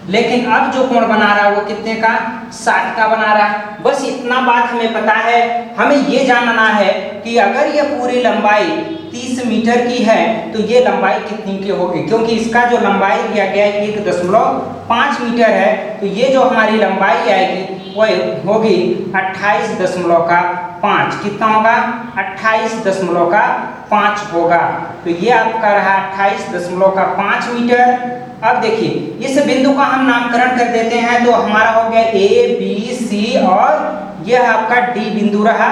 लेकिन अब जो कोण बना रहा है वो कितने का, 60 का बना रहा है। बस इतना बात हमें पता है। हमें ये जानना है कि अगर ये पूरी लंबाई 30 मीटर की है तो ये लंबाई कितनी की होगी, क्योंकि इसका जो लंबाई दिया गया है 1.5 मीटर है। तो ये जो हमारी लंबाई आएगी वो होगी 28.5। कितना होगा, 28.5 होगा। तो ये आपका रहा 28.5 मीटर। अब देखिए इस बिंदु का हम नामकरण कर देते हैं तो हमारा हो गया A, B, C और यह आपका D बिंदु रहा,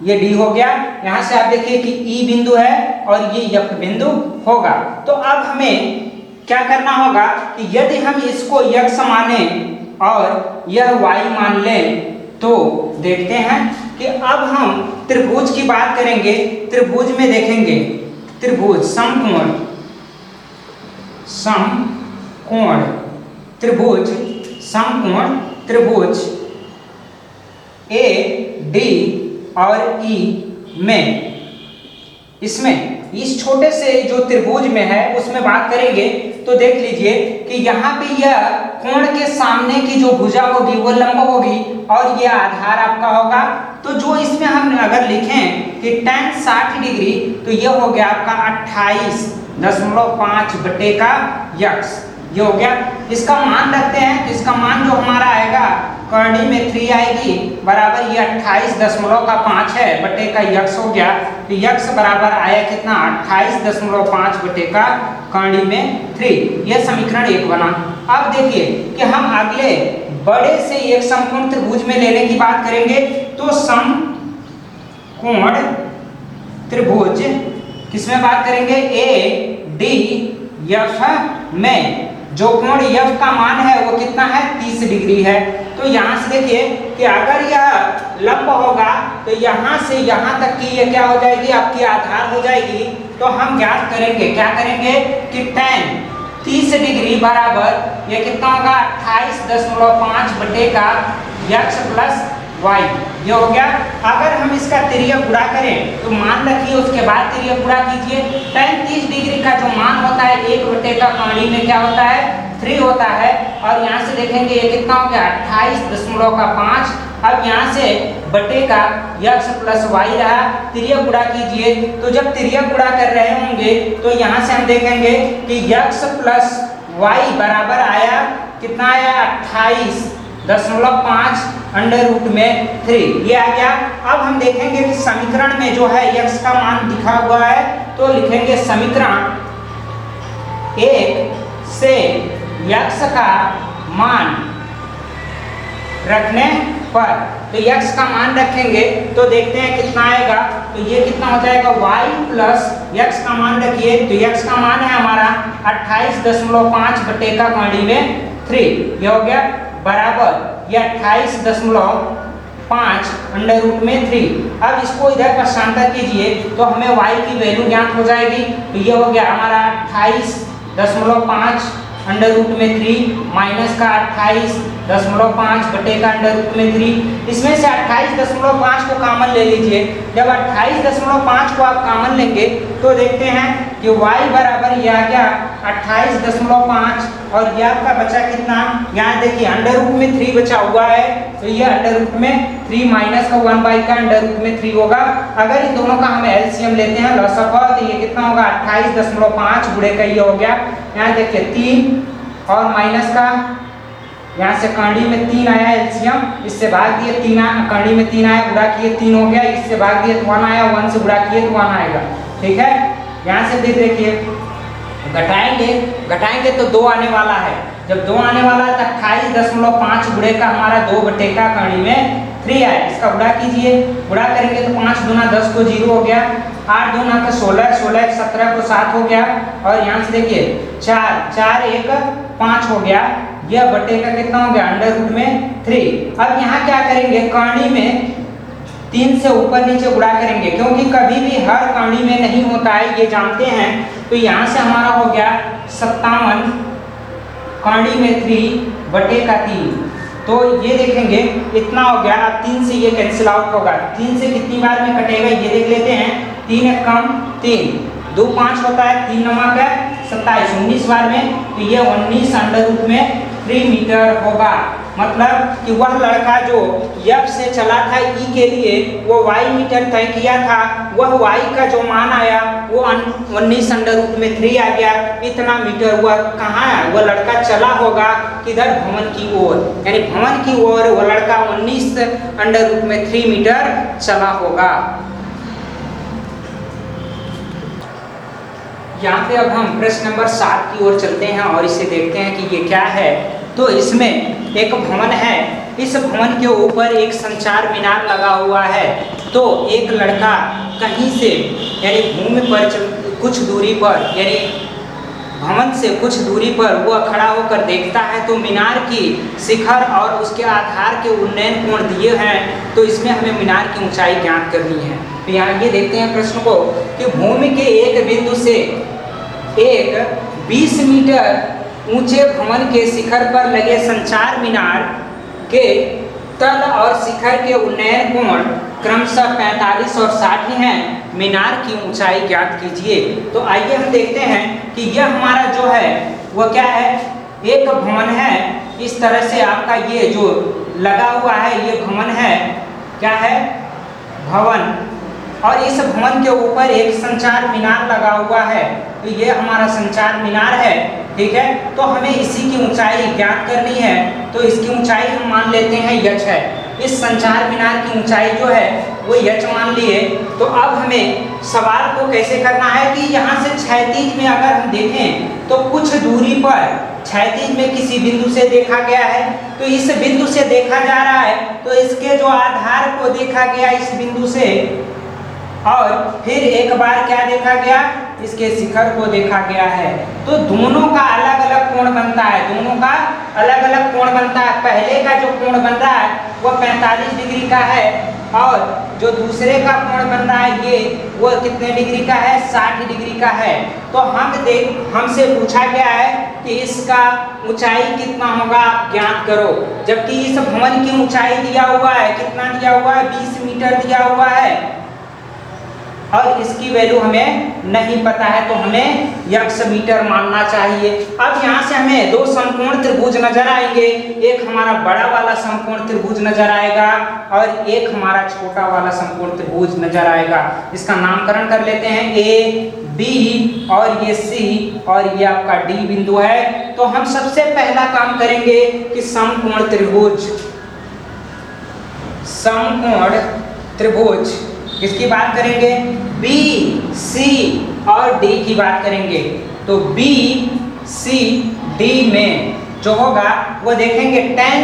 ये D हो गया। यहाँ से आप देखिए कि E बिंदु है और ये F बिंदु होगा। तो अब हमें क्या करना होगा कि यदि हम इसको x माने और यह y मान लें तो देखते हैं कि अब हम त्रिभुज की बात करेंगे। त्रिभुज में देखेंगे त्रिभुज समकोण त्रिभुज समकोण त्रिभुज A, D और E में, इसमें इस छोटे से जो त्रिभुज में है उसमें बात करेंगे तो देख लीजिए कि यहाँ पे यह कोण के सामने की जो भुजा होगी वो लंब होगी और ये आधार आपका होगा। तो जो इसमें हम अगर लिखें कि tan 60 डिग्री तो ये हो गया आपका 28.5 बटे का x, ये हो गया। इसका मान रखते हैं तो इसका मान जो हमारा आएगा करनी में 3 आएगी बराबर ये 28.5 है बटे का x हो गया। तो x बराबर आया कितना, 28.5 बटे का करनी में 3। यह समीकरण 1 बना। अब देखिए कि हम अगले बड़े से एक समकोण त्रिभुज में लेने की बात करेंगे। तो समकोण त्रिभुज किसमें बात करेंगे, A, D, F में जो कोण F का मान है वो कितना है, 30 डिग्री है। तो यहाँ से देखिए कि अगर यह लंब होगा तो यहाँ से यहाँ तक की ये क्या हो जाएगी, आपकी आधार हो जाएगी। तो हम ज्ञात करेंगे, क्या करेंगे कि tan 30 डिग्री बराबर ये कितना होगा 28.5 बटे का x प्लस y, ये हो गया। अगर हम इसका तिर्यक गुणा करें तो मान रखिए, उसके बाद तिर्यक गुणा कीजिए। tan 30 डिग्री का जो मान होता है 1 बटे का कॉणी में क्या होता है 3 होता है, और यहाँ से देखेंगे ये कितना हो गया 28.5। अब यहाँ से बटे का x प्लस वाई रहा, तिर्यक गुणा कीजिए। तो जब तिर्यक गुणा कर रहे होंगे तो यहाँ से हम देखेंगे कि x प्लस वाई बराबर आया, कितना आया 28.5 अंडर रूट में 3, ये आ गया। अब हम देखेंगे कि समीकरण में जो है x का मान दिखा हुआ है, तो लिखेंगे समीकरण 1 से x का मान रखने पर, तो x का मान रखेंगे तो देखते हैं कितना आएगा। तो ये कितना हो जाएगा y प्लस x का मान रखिए, तो x का मान है हमारा 28.5 बटे का कॉणी में 3, ये हो गया बराबर ये 28.5 अंडर रूट में 3। अब इसको इधर पक्षांतर कीजिए तो हमें y की वैल्यू ज्ञात हो जाएगी। तो ये हो गया हमारा 28.5 अंडर रूट में 3 माइनस का 28.5 बटे का अंडर रूट में 3। इसमें से 28.5 को कॉमन ले लीजिए। जब 28.5 को आप कॉमन लेंगे तो देखते हैं कि y बराबर ये आ गया 28.5, और ये आपका बचा कितना, यहाँ देखिए अंडर रूट में 3 बचा हुआ है, तो ये अंडर रूट में 3 माइनस का 1 का अंडर रूट में 3 होगा। अगर इन दोनों का हम एलसीएम लेते हैं लॉसअ, तो ये कितना होगा 28.5 गुणे का ये हो गया, यहाँ देखिए 3 और माइनस का यहाँ से कॉणी में 3 आया एलसीएम, इससे भाग दिए 3 कॉणी में 3 आया, गुणा किए 3 हो गया, इससे भाग दिए 1 आया, 1 से गुणा किए तो 1 आएगा। ठीक है, यहाँ से फिर देखिए घटाएंगे तो 2 आने वाला है। जब 2 आने वाला है तो 28.5 गुणे का हमारा 2 बटे का कॉणी में 3 आया, इसका गुणा कीजिए। गुणा करेंगे तो 5 दूना 10 को 0 हो गया, 8 दूना का 16, 16 एक 17 को 7 हो गया, और यहाँ से देखिए 4 4 1 5 हो गया, यह बटे का कितना हो गया अंडर रूट में 3। अब यहाँ क्या करेंगे, कॉणी में 3 से ऊपर नीचे गुणा करेंगे, क्योंकि कभी भी हर कॉणी में नहीं होता है, ये जानते हैं। तो यहाँ से हमारा हो गया 57 कॉणी में 3 बटे का 3, तो ये देखेंगे इतना हो गया। अब 3 से ये कैंसिल आउट होगा, 3 से कितनी बार में कटेगा ये देख लेते हैं। 3 एक कम 3, 2 5 होता है, 3 नमक है 27, 19 बार में, तो ये 19 अंडर रूट में 3 मीटर होगा। मतलब कि वह लड़का जो F से चला था E के लिए वो y मीटर तय किया था, वह y का जो मान आया वो 19 अंडर रूट में 3 आ गया। इतना मीटर वह कहाँ है, वह लड़का चला होगा किधर, भवन की ओर, यानी भवन की ओर वह लड़का 19 अंडर रूट में 3 मीटर चला होगा। यहाँ पे अब हम प्रश्न नंबर 7 की ओर चलते हैं और इसे देखते हैं कि ये क्या है। तो इसमें एक भवन है, इस भवन के ऊपर एक संचार मीनार लगा हुआ है। तो एक लड़का कहीं से यानी भूमि पर कुछ दूरी पर, यानी भवन से कुछ दूरी पर वह खड़ा होकर देखता है, तो मीनार की शिखर और उसके आधार के उन्नयन कोण दिए हैं। तो इसमें हमें मीनार की ऊंचाई ज्ञात करनी है। तो यहाँ ये देखते हैं प्रश्न को कि भूमि के एक बिंदु से एक 20 मीटर ऊंचे भवन के शिखर पर लगे संचार मीनार के तल और शिखर के उन्नयन कोण क्रमशः 45 और 60 हैं। मीनार की ऊंचाई ज्ञात कीजिए। तो आइए हम देखते हैं कि यह हमारा जो है वह क्या है, एक भवन है। इस तरह से आपका ये जो लगा हुआ है ये भवन है, क्या है, भवन, और इस भवन के ऊपर एक संचार मीनार लगा हुआ है। तो ये हमारा संचार मीनार है, ठीक है। तो हमें इसी की ऊंचाई ज्ञात करनी है। तो इसकी ऊंचाई हम मान लेते हैं h है। इस संचार मीनार की ऊंचाई जो है वो h मान लिए। तो अब हमें सवाल को कैसे करना है कि यहाँ से क्षैतिज में अगर हम देखें तो कुछ दूरी पर क्षैतिज में किसी बिंदु से देखा गया है। तो इस बिंदु से देखा जा रहा है, तो इसके जो आधार को देखा गया इस बिंदु से, और फिर एक बार क्या देखा गया, इसके शिखर को देखा गया है। तो दोनों का अलग अलग कोण बनता है, दोनों का अलग अलग कोण बनता है। पहले का जो कोण बन रहा है वह 45 डिग्री का है, और जो दूसरे का कोण बन रहा है ये वो कितने डिग्री का है, 60 डिग्री का है। तो हमसे पूछा गया है कि इसका ऊंचाई कितना होगा आप ज्ञात करो, जबकि इस भवन की ऊंचाई दिया हुआ है, कितना दिया हुआ है, 20 मीटर दिया हुआ है और इसकी वैल्यू हमें नहीं पता है, तो हमें यक्स मीटर मानना चाहिए। अब यहाँ से हमें दो समकोण त्रिभुज नजर आएंगे, एक हमारा बड़ा वाला समकोण त्रिभुज नजर आएगा और एक हमारा छोटा वाला समकोण त्रिभुज नजर आएगा। इसका नामकरण कर लेते हैं ए, बी और ये सी और ये आपका डी बिंदु है। तो हम सबसे पहला काम करेंगे कि समकोण त्रिभुज किसकी बात करेंगे, बी, सी और डी की बात करेंगे। तो बी, सी, डी में जो होगा वो देखेंगे tan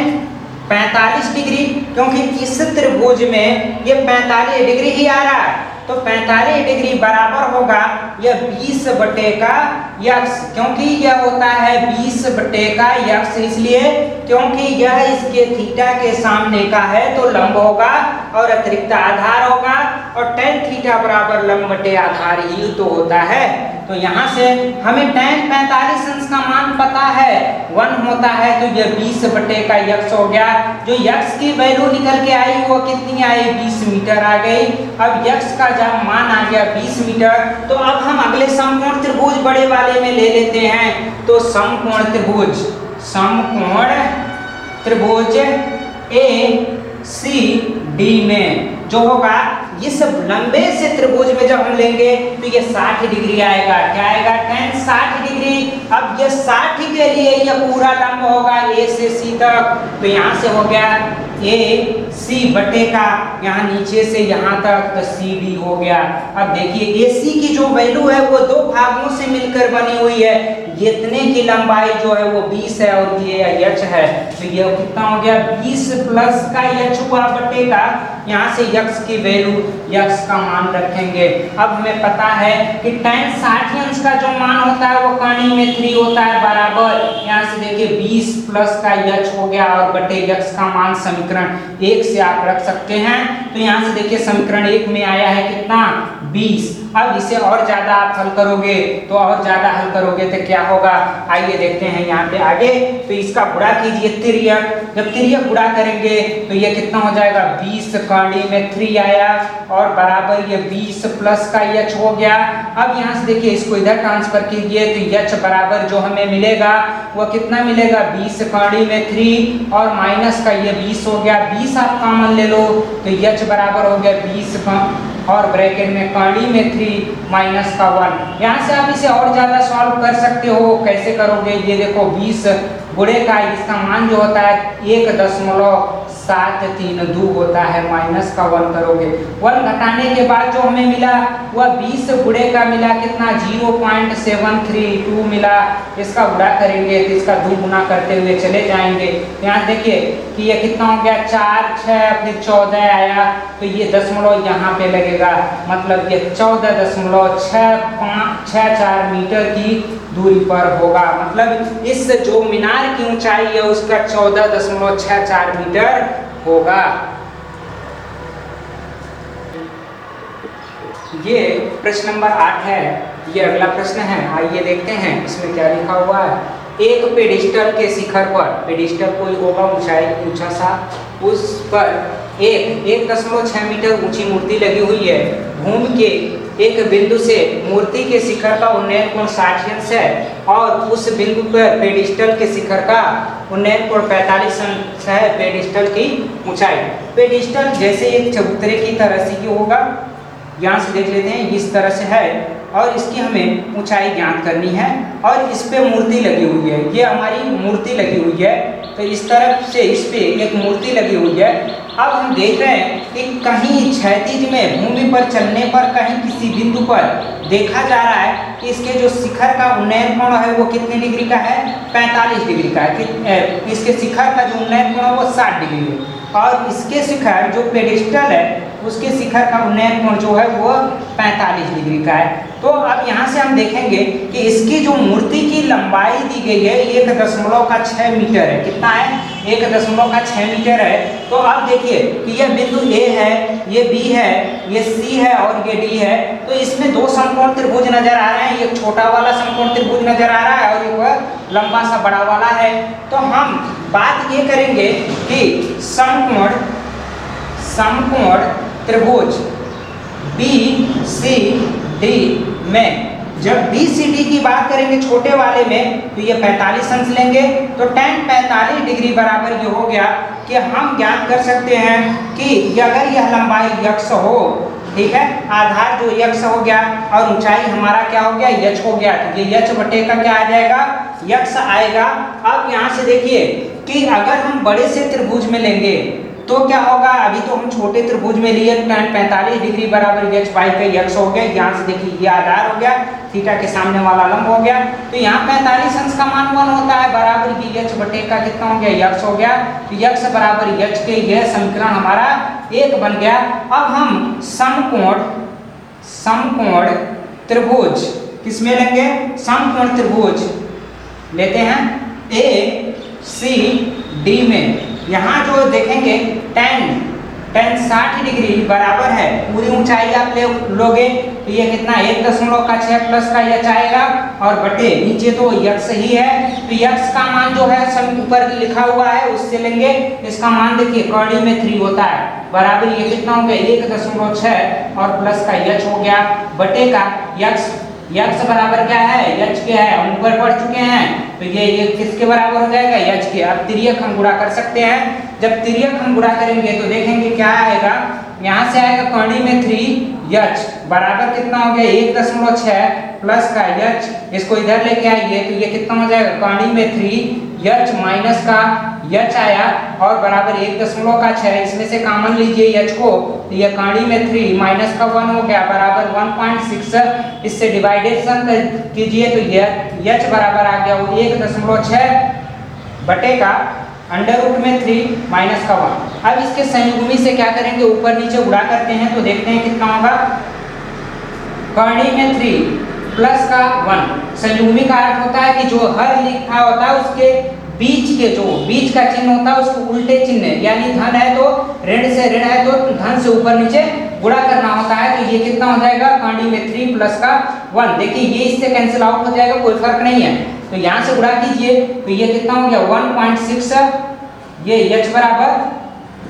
45 डिग्री, क्योंकि इस त्रिभुज में ये 45 डिग्री ही आ रहा है, तो 45 डिग्री बराबर होगा यह 20 बटे का यक्स, क्योंकि यह होता है 20 बटे का यक्स, इसलिए क्योंकि यह इसके थीटा के सामने का है तो लंब होगा और अतिरिक्त आधार होगा और tan थीटा बराबर लंब बटे आधार ही तो होता है। तो यहाँ से हमें tan 45 अंश का मान पता है 1 होता है, तो यह 20 बटे का यक्स हो गया। जो यक्स की वैल्यू निकल के आई वो कितनी आई, 20 मीटर आ गई। अब यक्स का जब मान आ गया 20 मीटर, तो अब हम अगले समकोण त्रिभुज बड़े वाले में ले लेते हैं। तो समकोण त्रिभुज ए सी डी में जो होगा इस लंबे से त्रिभुज में जब हम लेंगे तो ये 60 डिग्री आएगा। क्या आएगा, tan 60 डिग्री। अब ये 60 के लिए ये पूरा लंब होगा ए से सी तक, तो यहाँ से हो गया ए सी बटे का यहाँ नीचे से यहाँ तक तो सी डी हो गया। अब देखिए ए सी की जो वैल्यू है वो दो भागों से मिलकर बनी हुई है, इतने की लंबाई जो है वो 20 है और ये h है, तो ये कितना हो गया 20 प्लस का h हुआ बटे का, यहाँ से यक्स की वैल्यू यक्स का मान रखेंगे। अब हमें पता है कि tan 60 अंश का जो मान होता है वो कर्ण में 3 होता है बराबर, यहाँ से देखिए 20 प्लस का h हो गया और बटे यक्स का मान समीकरण 1 से आप रख सकते हैं। तो यहाँ से देखिए समीकरण 1 में आया है कितना 20। अब इसे और ज्यादा आप हल करोगे तो और ज्यादा हल करोगे तो क्या होगा, आइए देखते हैं यहाँ पे आगे। तो इसका गुणा कीजिए तिर्यक, जब तिर्यक गुणा करेंगे तो ये कितना हो जाएगा 20 कर्ण में 3 आया और बराबर ये 20 प्लस का h हो गया। अब यहाँ से देखिए इसको इधर ट्रांसफर कीजिए तो h बराबर जो हमें मिलेगा वो कितना मिलेगा 20 कर्ण में 3 और माइनस का ये 20 हो गया, 20 आप कॉमन ले लो तो h बराबर हो गया 20 और ब्रैकेट में कर्ण में 3 माइनस का 1। यहाँ से आप इसे और ज्यादा सॉल्व कर सकते हो, कैसे करोगे, ये देखो 20 गुणे का इसका मान जो होता है 1.732 होता है, माइनस का 1 करोगे, 1 घटाने के बाद जो हमें मिला वह 20 गुणे का मिला कितना 0.732 मिला। इसका गुणा करेंगे तो इसका 2 गुना करते हुए चले जाएंगे। यहाँ देखिए कि ये कितना हो गया 4 6 फिर 14 आया, तो ये दशमलव यहाँ पे लगेगा, मतलब ये 14.664 मीटर की दूरी पर होगा, मतलब इस जो मीनार की ऊंचाई है उसका 14.64 मीटर होगा। ये प्रश्न नंबर 8 है। ये अगला प्रश्न है, आइए देखते हैं इसमें क्या लिखा हुआ है। एक पेडिस्टल के शिखर पर, पेडिस्टल कोई होगा ऊंचाई ऊंचा सा, उस पर 1.6 मीटर ऊंची मूर्ति लगी हुई है। भूमि के एक बिंदु से मूर्ति के शिखर का उन्नयन कोण 60 अंश है और उस बिंदु पर पेडिस्टल के शिखर का उन्नयन कोण 45 अंश है। पेडिस्टल की ऊंचाई, पेडिस्टल जैसे एक चबूतरे की तरह से ही होगा, यहाँ से देख लेते हैं इस तरह से है और इसकी हमें ऊंचाई ज्ञात करनी है और इस पे मूर्ति लगी हुई है, ये हमारी मूर्ति लगी हुई है। तो इस तरफ से इस पे एक मूर्ति लगी हुई है। अब हम देख रहे हैं कि कहीं क्षैतिज में भूमि पर चलने पर कहीं किसी बिंदु पर देखा जा रहा है कि इसके जो शिखर का उन्नयन कोण है वो कितने डिग्री का है 45 डिग्री का है। इसके शिखर का जो उन्नयन कोण है वो 60 डिग्री है और इसके शिखर जो पेडिस्टल है उसके शिखर का उन्नयन कोण जो है वो 45 डिग्री का है। तो अब यहाँ से हम देखेंगे कि इसकी जो मूर्ति की लंबाई दी गई है 1.6 मीटर है। कितना है? 1.6 मीटर है। तो अब देखिए कि यह बिंदु A है, ये B है, ये C है और ये D है। तो इसमें दो समकोण त्रिभुज नजर आ रहे हैं, एक छोटा वाला समकोण त्रिभुज नजर आ रहा है और एक लंबा सा बड़ा वाला है। तो हम बात ये करेंगे कि समकोण त्रिभुज BCD में जब BCD की बात करेंगे छोटे वाले में तो ये 45 अंश लेंगे। तो tan 45 डिग्री बराबर ये हो गया कि हम ज्ञात कर सकते हैं कि अगर यह लंबाई x हो, ठीक है, आधार जो x हो गया और ऊंचाई हमारा क्या हो गया, h हो गया। तो ये h बटे का क्या आ जाएगा, x आएगा। अब यहाँ से देखिए कि अगर हम बड़े से त्रिभुज में लेंगे तो क्या होगा, अभी तो हम छोटे त्रिभुज में लिए tan 45 डिग्री बराबर h बाई का x हो गया। यहाँ से देखिए ये आधार हो गया, थीटा के सामने वाला लंब हो गया। तो यहाँ 45 अंश का मान 1 होता है, बराबर की h बटे का कितना हो गया, x हो गया। तो x बराबर h के यह समीकरण हमारा 1 बन गया। अब हम समकोण त्रिभुज किसमें लेंगे, समकोण त्रिभुज लेते हैं ACD में। यहाँ जो देखेंगे tan 60 डिग्री बराबर है, पूरी ऊंचाई आप लोगे तो ये कितना 1.6 प्लस का h आएगा और बटे नीचे तो x ही है। तो x का मान जो है सब ऊपर लिखा हुआ है उससे लेंगे। इसका मान देखिए कड़ी में 3 होता है, बराबर ये कितना हो गया 1.6 और प्लस का h हो गया बटे का x बराबर क्या है, h के है, हम ऊपर पढ़ चुके हैं। तो ये किसके बराबर हो जाएगा, h के। अब तिर्यक हम गुणा कर सकते हैं। जब तिर्यक हम गुणा करेंगे तो देखेंगे क्या आएगा, यहाँ से आएगा कड़ी में 3h बराबर कितना हो गया 1.6 प्लस का h। इसको इधर लेके आइए तो ये कितना हो जाएगा, कड़ी में 3h माइनस का h आया और बराबर 1.6। इसमें से कॉमन लीजिए h को, तो ये कड़ी में 3 माइनस का 1 हो गया बराबर 1.6। इससे डिवाइडेशन कीजिए तो ये h बराबर आ गया वो 1.6 बटे का अंडर रूट में 3 माइनस का 1। अब इसके संयुग्मी से क्या करेंगे, ऊपर नीचे गुणा करते हैं तो देखते हैं कितना होगा, कड़ी में 3 प्लस का 1। संयुग्मी का अर्थ होता है कि जो हर लिखा होता है उसके बीच का चिन्ह होता है उसको उल्टे चिन्ह, यानी धन है तो ऋण से ऋण है तो धन से ऊपर नीचे गुणा करना होता है। तो ये कितना हो जाएगा, कड़ी में 3 प्लस का 1। देखिए ये इससे कैंसिल आउट हो जाएगा, कोई फर्क नहीं है। तो यहाँ से गुणा कीजिए तो ये कितना हो गया 1.6, ये h बराबर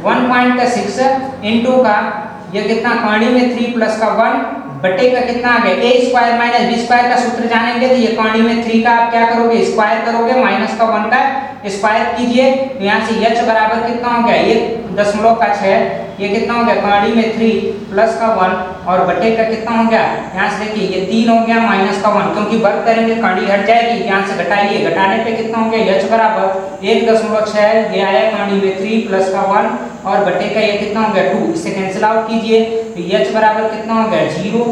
1.6 इंटू का ये कितना कड़ी में 3 प्लस का 1 बटे का कितना आ गया a square minus b square का सूत्र जानेंगे। तो ये कड़ी में 3 का आप क्या करोगे, स्क्वायर करोगे, माइनस का 1 का स्क्वायर कीजिए। तो यहाँ से h बराबर कितना हो गया 1.6, ये कितना हो गया कड़ी में 3 प्लस का 1 और बटे का कितना हो गया, यहाँ से देखिए ये 3 हो गया माइनस का 1, क्योंकि वर्ग करेंगे कड़ी हट जाएगी। यहाँ से घटाइए, घटाने पे कितना हो गया h बराबर 1.6, ये आया कड़ी में 3 प्लस का 1 और बटे का ये कितना हो गया 2। इसे कैंसिल आउट कीजिए तो h बराबर कितना हो गया 0.8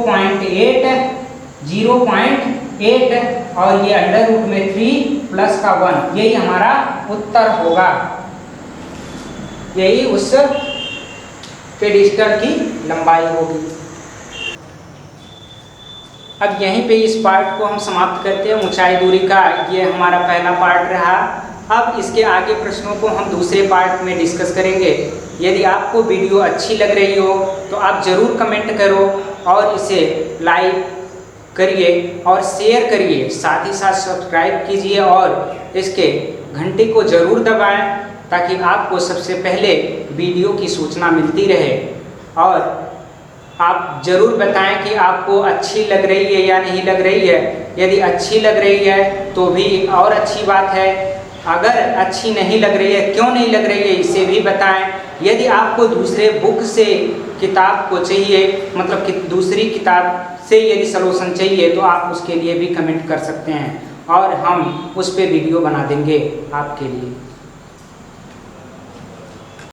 और ये अंडर रूट में 3 प्लस का 1। यही हमारा उत्तर होगा, यही उस पेडिस्टल की लंबाई होगी। अब यहीं पे इस पार्ट को हम समाप्त करते हैं, ऊंचाई दूरी का ये हमारा पहला पार्ट रहा। अब इसके आगे प्रश्नों को हम दूसरे पार्ट में डिस्कस करेंगे। यदि आपको वीडियो अच्छी लग रही हो तो आप ज़रूर कमेंट करो और इसे लाइक करिए और शेयर करिए, साथ ही साथ सब्सक्राइब कीजिए और इसके घंटे को ज़रूर दबाएं ताकि आपको सबसे पहले वीडियो की सूचना मिलती रहे। और आप ज़रूर बताएं कि आपको अच्छी लग रही है या नहीं लग रही है। यदि अच्छी लग रही है तो भी और अच्छी बात है, अगर अच्छी नहीं लग रही है, क्यों नहीं लग रही है इसे भी बताएं। यदि आपको दूसरे बुक से किताब को चाहिए, मतलब कि दूसरी किताब से यदि सलूशन चाहिए तो आप उसके लिए भी कमेंट कर सकते हैं और हम उस पर वीडियो बना देंगे आपके लिए।